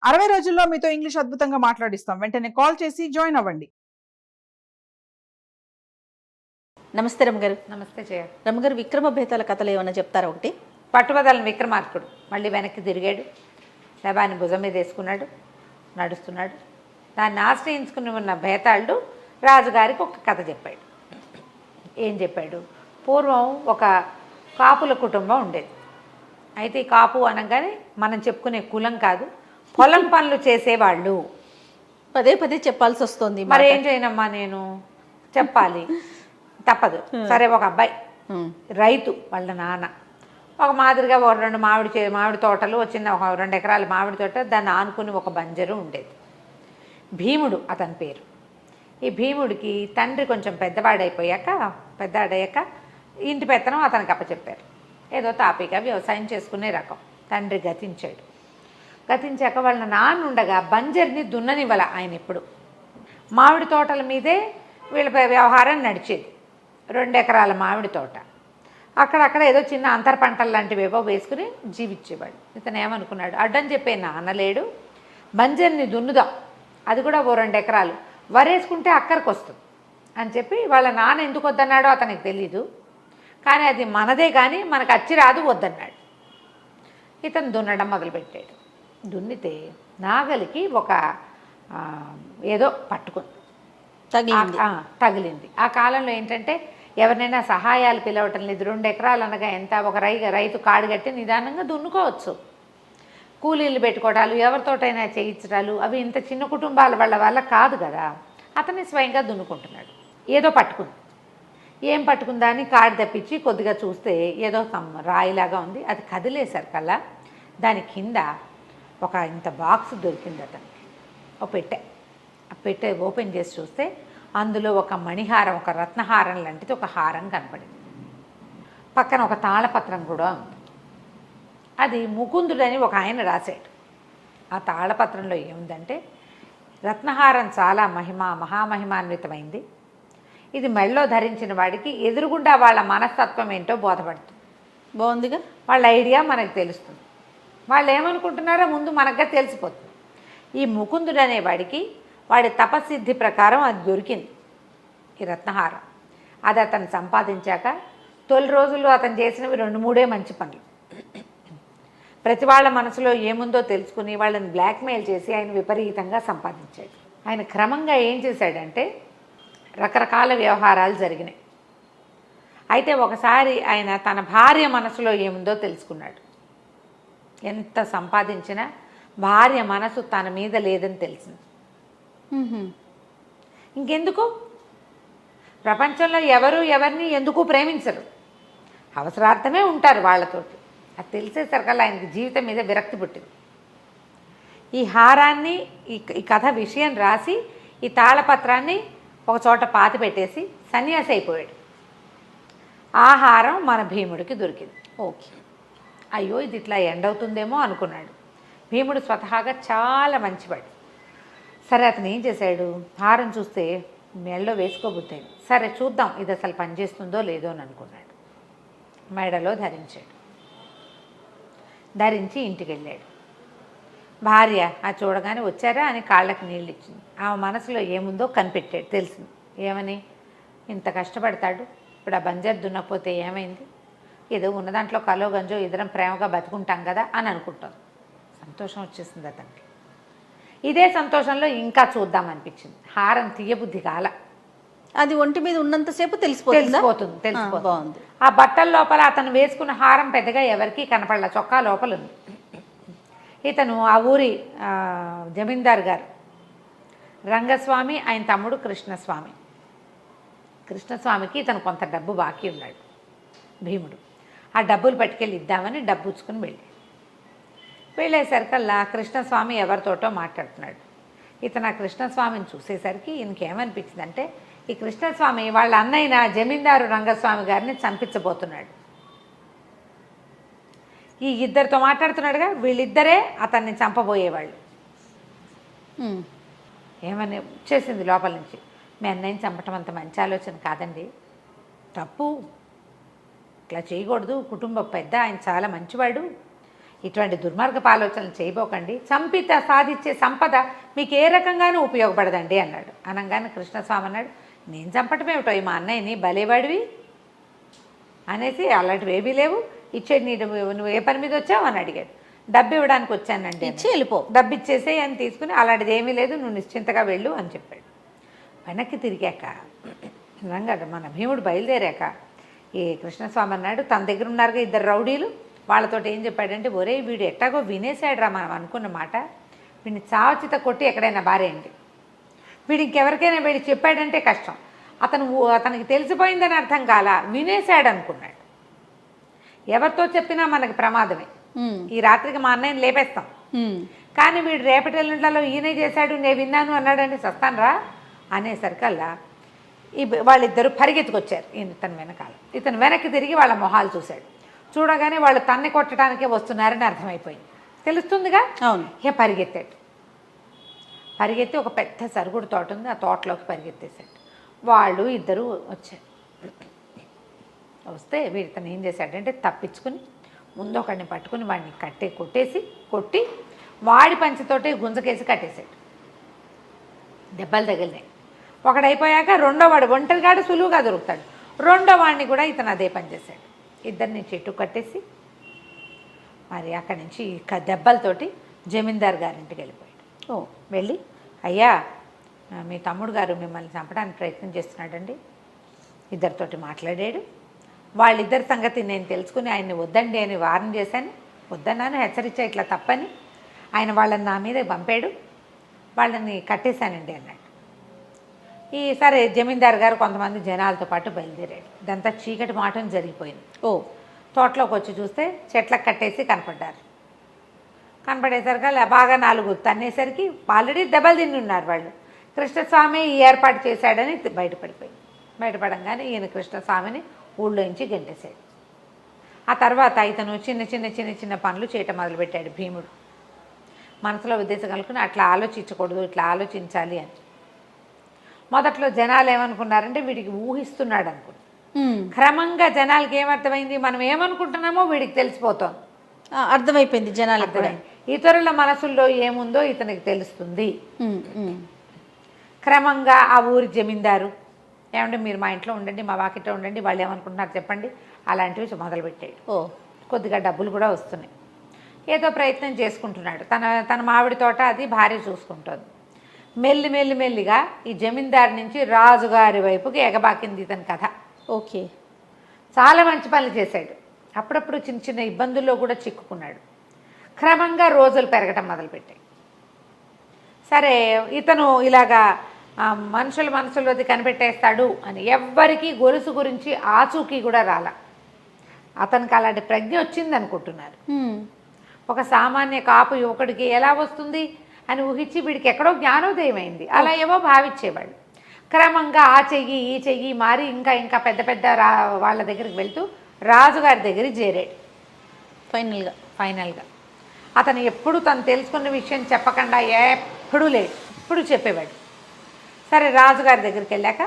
60 రోజుల్లో మీతో ఇంగ్లీష్ అద్భుతంగా మాట్లాడిస్తాం. వెంటనే కాల్ చేసి జాయిన్ అవ్వండి. నమస్తే రమ్మగారు. నమస్తే జయ. రమ్మగారు, విక్రమ బేతాల కథలు ఏమన్నా చెప్తారా? ఒకటి పట్టుబదలని విక్రమార్కుడు మళ్ళీ వెనక్కి తిరిగాడు, శవాన్ని భుజం మీద వేసుకున్నాడు, నడుస్తున్నాడు. దాన్ని ఆశ్రయించుకుని ఉన్న బేతాళుడు రాజుగారికి ఒక కథ చెప్పాడు. ఏం చెప్పాడు? పూర్వం ఒక కాపుల కుటుంబం ఉండేది. అయితే ఈ కాపు అనగానే మనం చెప్పుకునే కులం కాదు, పొలం పనులు చేసేవాళ్ళు. పదే పదే చెప్పాల్సి వస్తుంది. మరి ఏం చేయనమ్మా, నేను చెప్పాలి, తప్పదు. సరే, ఒక అబ్బాయి రైతు, వాళ్ళ నాన్న ఒక మాదిరిగా ఒక 2 మామిడి తోటలు, చిన్న ఒక 2 ఎకరాల మామిడి తోట, దాన్ని ఆనుకుని ఒక బంజరు ఉండేది. భీముడు అతని పేరు. ఈ భీముడికి తండ్రి కొంచెం పెద్దవాడయ్యాక ఇంటి పెత్తనం అతనికి అప్పచెప్పారు. ఏదో తాపీగా వ్యవసాయం చేసుకునే రకం. తండ్రి గతించాక వాళ్ళ నాన్న ఉండగా బంజర్ని దున్ననివ్వాల ఆయన. ఎప్పుడు మామిడి తోటల మీదే వీళ్ళ వ్యవహారం నడిచేది. 2 ఎకరాల మామిడి తోట, అక్కడక్కడ ఏదో చిన్న అంతర పంటలు లాంటివి ఏవో వేసుకుని జీవించేవాడు. ఇతను ఏమనుకున్నాడు, అడ్డం చెప్పే నాన్న లేడు, బంజర్ని దున్నుదాం, అది కూడా ఓ 2 ఎకరాలు వరేసుకుంటే అక్కడికి వస్తుంది అని చెప్పి వాళ్ళ నాన్న ఎందుకు వద్దన్నాడో అతనికి తెలీదు. కానీ అది మనదే, కానీ మనకు అచ్చి రాదు, వద్దన్నాడు. ఇతను దున్నడం మొదలుపెట్టాడు. దున్నితే నాగలికి ఒక ఏదో పట్టుకుంది, తగిలింది. ఆ కాలంలో ఏంటంటే ఎవరినైనా సహాయాలు పిలవటం లేదు. 2 ఎకరాలు అనగా ఎంత, ఒక రైతు కాడు కట్టి నిదానంగా దున్నుకోవచ్చు. కూలీలు పెట్టుకోవడాలు, ఎవరితోటైనా చేయించడాలు, అవి ఇంత చిన్న కుటుంబాల వల్ల కాదు కదా. అతన్ని స్వయంగా దున్నుకుంటున్నాడు. ఏదో పట్టుకుంది. ఏం పట్టుకుందా అని కాడు తప్పించి కొద్దిగా చూస్తే ఏదో రాయిలాగా ఉంది. అది కదిలేసరికల్లా దాని కింద ఒక ఇంత బాక్స్ దొరికింది అతనికి, ఒక పెట్టె. ఆ పెట్టె ఓపెన్ చేసి చూస్తే అందులో ఒక మణిహారం, ఒక రత్నహారం లాంటిది ఒక హారం కనపడింది. పక్కన ఒక తాళపత్రం కూడా ఉంది. అది ముకుందుడని ఒక ఆయన రాశాడు. ఆ తాళపత్రంలో ఏముందంటే, రత్నహారం చాలా మహామహిమాన్వితమైంది. ఇది మెళ్ళో ధరించిన వాడికి ఎదురుగుండా వాళ్ళ మనస్తత్వం ఏంటో బోధపడుతుంది. బాగుందిగా. వాళ్ళ ఐడియా మనకు తెలుస్తుంది. వాళ్ళు ఏమనుకుంటున్నారో ముందు మనకుగా తెలిసిపోతుంది. ఈ ముకుందుడు అనేవాడికి వాడి తపసిద్ధి ప్రకారం అది దొరికింది, ఈ రత్నహారం. అది అతను సంపాదించాక తొలి రోజుల్లో అతను చేసినవి 2-3 మంచి పనులు. ప్రతి వాళ్ళ మనసులో ఏముందో తెలుసుకుని వాళ్ళని బ్లాక్మెయిల్ చేసి ఆయన విపరీతంగా సంపాదించాడు. ఆయన క్రమంగా ఏం చేశాడంటే, రకరకాల వ్యవహారాలు జరిగినాయి. అయితే ఒకసారి ఆయన తన భార్య మనసులో ఏముందో తెలుసుకున్నాడు. ఎంత సంపాదించినా భార్య మనసు తన మీద లేదని తెలిసింది. ఇంకెందుకు, ప్రపంచంలో ఎవరిని ఎందుకు ప్రేమించరు, అవసరార్థమే ఉంటారు వాళ్ళతోటి. అది తెలిసేసరికల్లా ఆయనకి జీవితం మీద విరక్తి పుట్టింది. ఈ హారాన్ని, ఈ కథ విషయం రాసి ఈ తాళపత్రాన్ని ఒక చోట పాతి పెట్టేసి సన్యాసి అయిపోయాడు. ఆ హారం మన భీముడికి దొరికింది. ఓకే, అయ్యో ఇది ఇట్లా ఎండవుతుందేమో అనుకున్నాడు. భీముడు స్వతహాగా చాలా మంచివాడు. సరే, అతను ఏం చేశాడు, హారం చూస్తే మెడలో వేసుకోబుద్దాడు. సరే చూద్దాం ఇది అసలు పనిచేస్తుందో లేదో అని అనుకున్నాడు. మెడలో ధరించి ఇంటికి వెళ్ళాడు. భార్య ఆ చూడగానే వచ్చారా అని కాళ్ళకి నీళ్ళు ఇచ్చింది. ఆమె మనసులో ఏముందో కనిపెట్టాడు, తెలిసింది. ఏమని, ఇంత కష్టపడతాడు, ఇప్పుడు ఆ బంజర్ దున్నకపోతే ఏమైంది, ఏదో ఉన్న దాంట్లో కలో గంజో ఇద్దరం ప్రేమగా బతుకుంటాం కదా అని అనుకుంటాం. సంతోషం వచ్చేసింది అతనికి. ఇదే సంతోషంలో ఇంకా చూద్దాం అనిపించింది. హారం తీయబుద్ధి కాల. అది ఒంటి మీద ఉన్నంతసేపు తెలిసిపోతుంది. బాగుంది. ఆ బట్టల లోపల అతను వేసుకున్న హారం పెద్దగా ఎవరికీ కనపడలా, చొక్కా లోపల ఉంది. ఇతను ఆ ఊరి జమీందారు గారు రంగస్వామి, ఆయన తమ్ముడు కృష్ణస్వామికి ఇతను కొంత డబ్బు బాకీ ఉన్నాడు. భీముడు ఆ డబ్బులు పట్టుకెళ్ళి ఇద్దామని డబ్బు ఉచ్చుకుని వెళ్ళేసరికల్లా కృష్ణస్వామి ఎవరితోటో మాట్లాడుతున్నాడు. ఇతను ఆ కృష్ణస్వామిని చూసేసరికి ఈయనకేమనిపించిందంటే, ఈ కృష్ణస్వామి వాళ్ళ అన్నయ్య జమీందారు రంగస్వామి గారిని చంపించబోతున్నాడు. ఈ ఇద్దరితో మాట్లాడుతున్నాడుగా, వీళ్ళిద్దరే అతన్ని చంపబోయేవాళ్ళు. ఏమని వచ్చేసింది లోపల నుంచి, మీ అన్నయ్యని చంపటం అంత మంచి ఆలోచన కాదండి, తప్పు, ఇట్లా చేయకూడదు, కుటుంబ పెద్ద ఆయన చాలా మంచివాడు, ఇటువంటి దుర్మార్గపు ఆలోచనలు చేయబోకండి. చంపిత సాధించే సంపద మీకు ఏ రకంగానూ ఉపయోగపడదండి అన్నాడు. అనగానే కృష్ణస్వామి అన్నాడు, నేను చంపటం ఏమిటో ఈ మా అన్నయ్యని, భలేవాడివి అనేసి, అలాంటివి ఏమీ లేవు, ఇచ్చేది నువ్వు ఏ పని మీద వచ్చావు అని అడిగాడు. డబ్బు ఇవ్వడానికి వచ్చానండి. ఇచ్చి వెళ్ళిపో, డబ్బు ఇచ్చేసే అని తీసుకుని, అలాంటిది ఏమీ లేదు, నువ్వు నిశ్చింతగా వెళ్ళు అని చెప్పాడు. వెనక్కి తిరిగాక నిజంగా మన భీముడు బయలుదేరాక ఈ కృష్ణస్వామి అన్నాడు, తన దగ్గర ఉన్నారుగా ఇద్దరు రౌడీలు, వాళ్ళతోటి ఏం చెప్పాడంటే, ఒరే వీడు ఎట్టాగో వినేశాడు రా మనం అనుకున్న మాట, వీడిని చావచిత కొట్టి ఎక్కడైనా బారేయండి. వీడు ఇంకెవరికైనా వీడికి చెప్పాడంటే కష్టం, అతనికి తెలిసిపోయిందని అర్థం కాల, వినేశాడు అనుకున్నాడు. ఎవరితో చెప్పినా మనకి ప్రమాదమే. ఈ రాత్రికి మా అన్నయ్యని లేపేస్తాం, కానీ వీడు రేపటి ఎల్లుండ్లలో ఈయనే చేశాడు నేను విన్నాను అన్నాడంటే చస్తాను రా అనేసరికల్లా వాళ్ళిద్దరూ పరిగెత్తుకొచ్చారు ఇతను వెనకాల. ఇతను వెనక్కి తిరిగి వాళ్ళ మొహాలు చూశాడు. చూడగానే వాళ్ళు తన్ని కొట్టడానికే వస్తున్నారని అర్థమైపోయింది, తెలుస్తుందిగా. అవును. ఇక పరిగెత్తి ఒక పెద్ద సరుగుడు తోట ఉంది, ఆ తోటలోకి పరిగెత్తేశాడు. వాళ్ళు ఇద్దరు వచ్చారు. వస్తే వీడితను ఏం చేశాడంటే తప్పించుకుని ముందు ఒకడిని పట్టుకుని వాడిని కొట్టి వాడి పంచితోటే గుంజకేసి కట్టేశాడు. దెబ్బలు తగిలినాయి. ఒకడైపోయాక రెండో వాడు ఒంటరిగాడు సులువుగా దొరుకుతాడు. రెండో వాడిని కూడా ఇతను అదే పని చేశాడు. ఇద్దరిని చెట్టు కట్టేసి మరి అక్కడి నుంచి దెబ్బలతోటి జమీందార్ గారింటికి వెళ్ళిపోయాడు. వెళ్ళి, అయ్యా మీ తమ్ముడు గారు మిమ్మల్ని చంపడానికి ప్రయత్నం చేస్తున్నాడండి, ఇద్దరితోటి మాట్లాడాడు. వాళ్ళిద్దరి సంగతి నేను తెలుసుకుని ఆయన్ని వద్దండి అని వార్న్ చేశాను, వద్దన్నాను, హెచ్చరించా ఇట్లా తప్పని. ఆయన వాళ్ళని నా మీద పంపాడు, వాళ్ళని కట్టేశానండి అన్నాడు. సరే జమీందార్ గారు కొంతమంది జనాలతో పాటు బయలుదేరాడు. ఇదంతా చీకటి మాటం జరిగిపోయింది. తోటలోకి వచ్చి చూస్తే చెట్లకు కట్టేసి కనపడేసరికి బాగా 4 తన్నేసరికి ఆల్రెడీ దెబ్బలు తిని ఉన్నారు వాళ్ళు. కృష్ణస్వామి ఈ ఏర్పాటు చేశాడని బయటపడంగానే ఈయన కృష్ణస్వామిని ఊళ్ళో నుంచి గెంటేశాడు. ఆ తర్వాత ఇతను చిన్న పనులు చేయటం మొదలుపెట్టాడు భీముడు. మనసులో ఉద్దేశం కలుగుకుని అట్లా ఆలోచించకూడదు, ఇట్లా ఆలోచించాలి అని. మొదట్లో జనాలు ఏమనుకున్నారంటే వీడికి ఊహిస్తున్నాడు అనుకున్నారు. క్రమంగా జనాలకి ఏమర్థమైంది, మనం ఏమనుకుంటున్నామో వీడికి తెలిసిపోతుంది, అర్థమైపోయింది జనాలకు. ఇతరుల మనసుల్లో ఏముందో ఇతనికి తెలుస్తుంది. క్రమంగా ఆ ఊరి జమీందారు, ఏమంటే మీరు మా ఇంట్లో ఉండండి, మా వాకిట్లో ఉండండి, వాళ్ళు ఏమనుకుంటున్నారు చెప్పండి, అలాంటివి మొదలుపెట్టాడు. కొద్దిగా డబ్బులు కూడా వస్తున్నాయి, ఏదో ప్రయత్నం చేసుకుంటున్నాడు. తన మామిడి తోట అది భార్య చూసుకుంటుంది. మెల్లిగా ఈ జమీందారు నుంచి రాజుగారి వైపుకి ఎగబాకింది ఇతని కథ. ఓకే, చాలా మంచి పనులు చేశాడు. అప్పుడప్పుడు చిన్న ఇబ్బందుల్లో కూడా చిక్కుకున్నాడు. క్రమంగా రోజులు పెరగటం మొదలుపెట్టాయి. సరే ఇతను ఇలాగా మనసులోది కనిపెట్టేస్తాడు అని ఎవ్వరికీ గొలుసు గురించి ఆచూకీ కూడా రాలా. అతనికి అలాంటి ప్రజ్ఞ వచ్చింది అనుకుంటున్నారు. ఒక సామాన్య కాపు యువకుడికి ఎలా వస్తుంది అని ఊహించి వీడికి ఎక్కడో జ్ఞానోదయం అయింది. అలా ఏవో భావించేవాళ్ళు. క్రమంగా ఆ చెయ్యి ఈ చెయ్యి మారి ఇంకా పెద్ద వాళ్ళ దగ్గరికి వెళ్తూ రాజుగారి దగ్గరికి చేరాడు. ఫైనల్గా అతను ఎప్పుడు తను తెలుసుకున్న విషయం చెప్పకుండా ఎప్పుడూ లేడు, ఎప్పుడు చెప్పేవాడు. సరే రాజుగారి దగ్గరికి వెళ్ళాక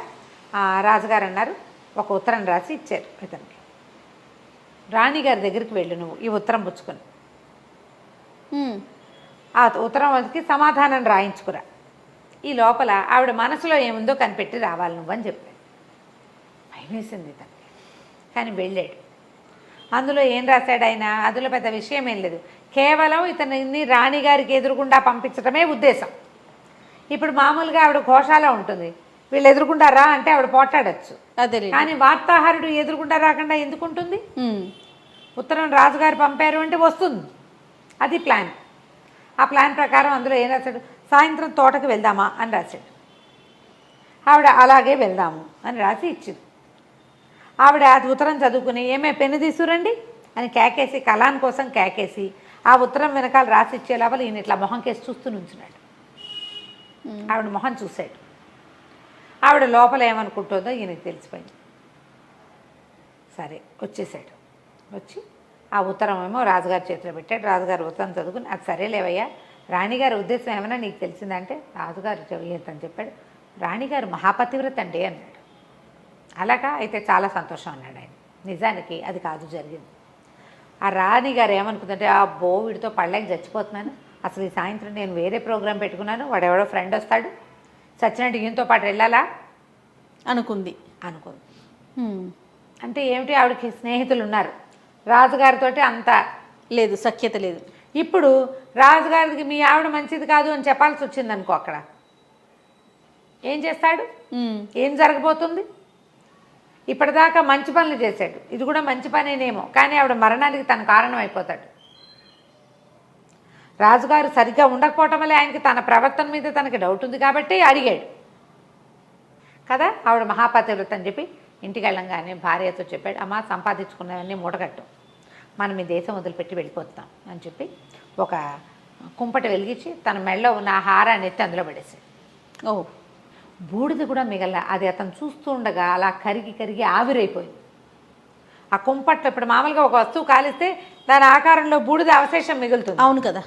రాజుగారు అన్నారు, ఒక ఉత్తరం రాసి ఇచ్చారు ఇతనికి. రాణిగారి దగ్గరికి వెళ్ళు నువ్వు ఈ ఉత్తరం పుచ్చుకొని, ఆ ఉత్తరంకి సమాధానం రాయించుకురా, ఈ లోపల ఆవిడ మనసులో ఏముందో కనిపెట్టి రావాలి నువ్వు అని చెప్పాడు. భయం వేసింది ఇతనికి, కానీ వెళ్ళాడు. అందులో ఏం రాశాడు ఆయన, అందులో పెద్ద విషయం ఏం లేదు, కేవలం ఇతన్ని రాణిగారికి ఎదురుగుండా పంపించడమే ఉద్దేశం. ఇప్పుడు మామూలుగా ఆవిడ ఘోషాలో ఉంటుంది, వీళ్ళు ఎదురుకుండా రా అంటే ఆవిడ పోట్లాడచ్చు, కానీ వార్తాహరుడు ఎదురుకుండా రాకుండా ఎందుకు ఉంటుంది? ఉత్తరం రాజుగారు పంపారు అంటే వస్తుంది, అది ప్లాన్. ఆ ప్లాన్ ప్రకారం అందులో ఏం రాశాడు, సాయంత్రం తోటకు వెళ్దామా అని రాశాడు. ఆవిడ అలాగే వెళ్దాము అని రాసి ఇచ్చింది. ఆవిడ అది ఉత్తరం చదువుకుని ఏమే పెన్ను తీసుకురండి అని కేకేసి, కళాన్ కోసం కేకేసి ఆ ఉత్తరం వెనకాల రాసి ఇచ్చే లోపల ఈయన ఇట్లా మొహం కేసి చూస్తూ నుంచున్నాడు. ఆవిడ మొహం చూశాడు. ఆవిడ లోపల ఏమనుకుంటుందో ఈయనకి తెలిసిపోయింది. సరే వచ్చేసాడు. వచ్చి ఆ ఉత్తరం ఏమో రాజుగారి చేతిలో పెట్టాడు. రాజుగారు ఉత్తరం చదువుకుని, అది సరేలేవయ్యా, రాణిగారి ఉద్దేశం ఏమైనా నీకు తెలిసిందంటే రాజుగారు అని చెప్పాడు. రాణిగారు మహాపతివ్రత అండి అన్నాడు. అలాగా, అయితే చాలా సంతోషం అన్నాడు ఆయన. నిజానికి అది కాదు జరిగింది. ఆ రాణి గారు ఏమనుకుందంటే అబ్బో వీడితో పళ్ళకి చచ్చిపోతున్నాను, అసలు ఈ సాయంత్రం నేను వేరే ప్రోగ్రాం పెట్టుకున్నాను, వాడెవడో ఫ్రెండ్ వస్తాడు, సచ్చినట్టు ఈయనతో పాటు వెళ్ళాలా అనుకుంది. అనుకుంది. ఉమ్. అంటే ఏమిటి, ఆవిడకి స్నేహితులు ఉన్నారు, రాజుగారితో అంత లేదు, సఖ్యత లేదు. ఇప్పుడు రాజుగారికి మీ ఆవిడ మంచిది కాదు అని చెప్పాల్సి వచ్చింది అనుకో, అక్కడ ఏం చేస్తాడు, ఏం జరగబోతుంది? ఇప్పటిదాకా మంచి పనులు చేశాడు, ఇది కూడా మంచి పనేనేమో, కానీ ఆవిడ మరణానికి తన కారణం అయిపోతాడు. రాజుగారు సరిగ్గా ఉండకపోవటం వల్ల ఆయనకి తన ప్రవర్తన మీద తనకి డౌట్ ఉంది కాబట్టి అడిగాడు కదా. ఆవిడ మహాపతివ్రత అని చెప్పి ఇంటికి వెళ్ళంగానే భార్యతో చెప్పాడు, అమ్మ సంపాదించుకున్నవన్నీ మూటగట్టు, మనం ఈ దేశం వదిలిపెట్టి వెళ్ళిపోతాం అని చెప్పి ఒక కుంపటి వెలిగించి తన మెడలో ఉన్న ఆ హారాన్ని ఎత్తి అందులో పడేసాడు. ఓ, బూడిద కూడా మిగల, అది అతను చూస్తూ ఉండగా అలా కరిగి కరిగి ఆవిరైపోయింది. ఆ కుంపట్లో ఇప్పుడు మామూలుగా ఒక వస్తువు కాలిస్తే దాని ఆకారంలో బూడిద అవశేషం మిగులుతుంది. అవును కదా.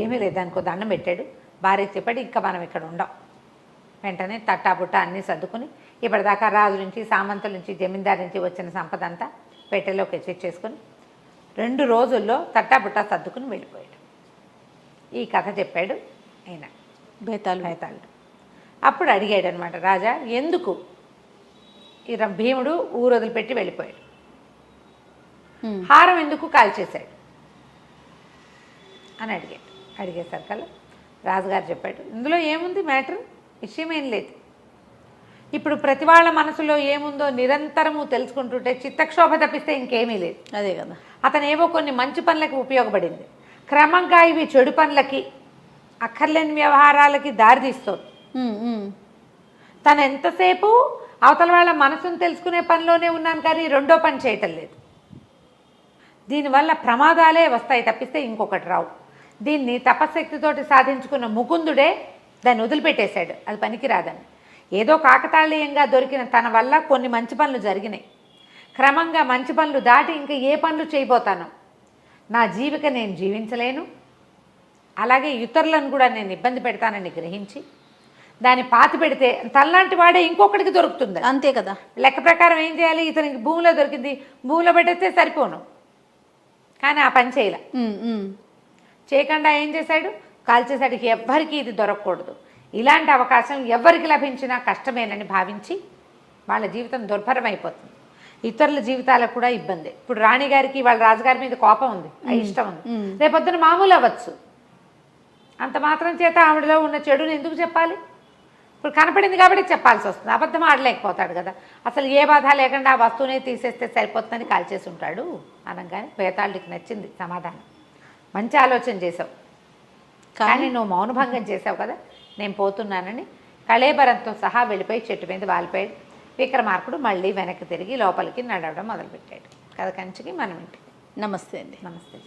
ఏమీ లేదు, దానికి ఒక దండం పెట్టాడు, భార్యకి చెప్పాడు ఇంకా మనం ఇక్కడ ఉండం. వెంటనే తట్టాబుట్ట అన్నీ సర్దుకుని ఇప్పటిదాకా రాజు నుంచి, సామంతుల నుంచి, జమీందారు నుంచి వచ్చిన సంపద అంతా పెట్టెలోకి తెచ్చేసుకొని 2 రోజుల్లో తట్టాబుట్ట సర్దుకుని వెళ్ళిపోయాడు. ఈ కథ చెప్పాడు ఆయన బేతాళుడు. అప్పుడు అడిగాడు అనమాట రాజా, ఎందుకు ఈ భీముడు ఊరు వదిలిపెట్టి వెళ్ళిపోయాడు, హారం ఎందుకు కాల్చేశాడు అని అడిగాడు. అడిగేసరికల్లా రాజుగారు చెప్పాడు, ఇందులో ఏముంది మ్యాటర్, విషయం ఏం లేదు. ఇప్పుడు ప్రతి వాళ్ళ మనసులో ఏముందో నిరంతరము తెలుసుకుంటుంటే చిత్తక్షోభ తప్పిస్తే ఇంకేమీ లేదు. అదే కదా. అతను ఏవో కొన్ని మంచి పనులకి ఉపయోగపడింది, క్రమంగా ఇవి చెడు పనులకి, అక్కర్లేని వ్యవహారాలకి దారితీస్తుంది. తను ఎంతసేపు అవతల వాళ్ళ మనసును తెలుసుకునే పనిలోనే ఉన్నాను కానీ రెండో పని చేయటం లేదు. దీనివల్ల ప్రమాదాలే వస్తాయి తప్పిస్తే ఇంకొకటి రావు. దీన్ని తపశక్తితోటి సాధించుకున్న ముకుందుడే దాన్ని వదిలిపెట్టేశాడు, అది పనికిరాదని. ఏదో కాకతాళీయంగా దొరికిన తన వల్ల కొన్ని మంచి పనులు జరిగినాయి. క్రమంగా మంచి పనులు దాటి ఇంకా ఏ పనులు చేయబోతాను, నా జీవిక నేను జీవించలేను, అలాగే ఇతరులను కూడా నేను ఇబ్బంది పెడతానని గ్రహించి దాన్ని పాతి పెడితే తనలాంటి వాడే ఇంకొకటికి దొరుకుతుంది. అంతే కదా. లెక్క ప్రకారం ఏం చేయాలి, ఇతనికి భూమిలో దొరికింది, భూమిలో పెట్టేస్తే సరిపోను, కానీ ఆ పని చేయలే. చేయకుండా ఏం చేశాడు, కాల్చేశాడు. ఎవ్వరికి ఇది దొరకకూడదు, ఇలాంటి అవకాశం ఎవరికి లభించినా కష్టమేనని భావించి వాళ్ళ జీవితం దుర్భరం అయిపోతుంది, ఇతరుల జీవితాలకు కూడా ఇబ్బంది. ఇప్పుడు రాణిగారికి వాళ్ళ రాజుగారి మీద కోపం ఉంది, ఇష్టం ఉంది, రేపొద్దున మామూలు అవ్వచ్చు. అంత మాత్రం చేత ఆవిడలో ఉన్న చెడుని ఎందుకు చెప్పాలి? ఇప్పుడు కనపడింది కాబట్టి చెప్పాల్సి వస్తుంది, అబద్ధం ఆడలేకపోతాడు కదా. అసలు ఏ బాధ లేకుండా ఆ వస్తువునే తీసేస్తే సరిపోతుందని కాల్చేసి ఉంటాడు అనగానే బేతాళుడికి నచ్చింది సమాధానం. మంచి ఆలోచన చేసావు, కానీ నువ్వు మౌనభంగం చేసావు కదా, నేను పోతున్నానని కళేబరంతో సహా వెళ్ళిపోయి చెట్టు మీద వాలిపోయాడు. విక్రమార్కుడు మళ్ళీ వెనక్కి తిరిగి లోపలికి నడవడం మొదలుపెట్టాడు. కథ కంచికి మనం ఇంటికి. నమస్తే అండి. నమస్తే.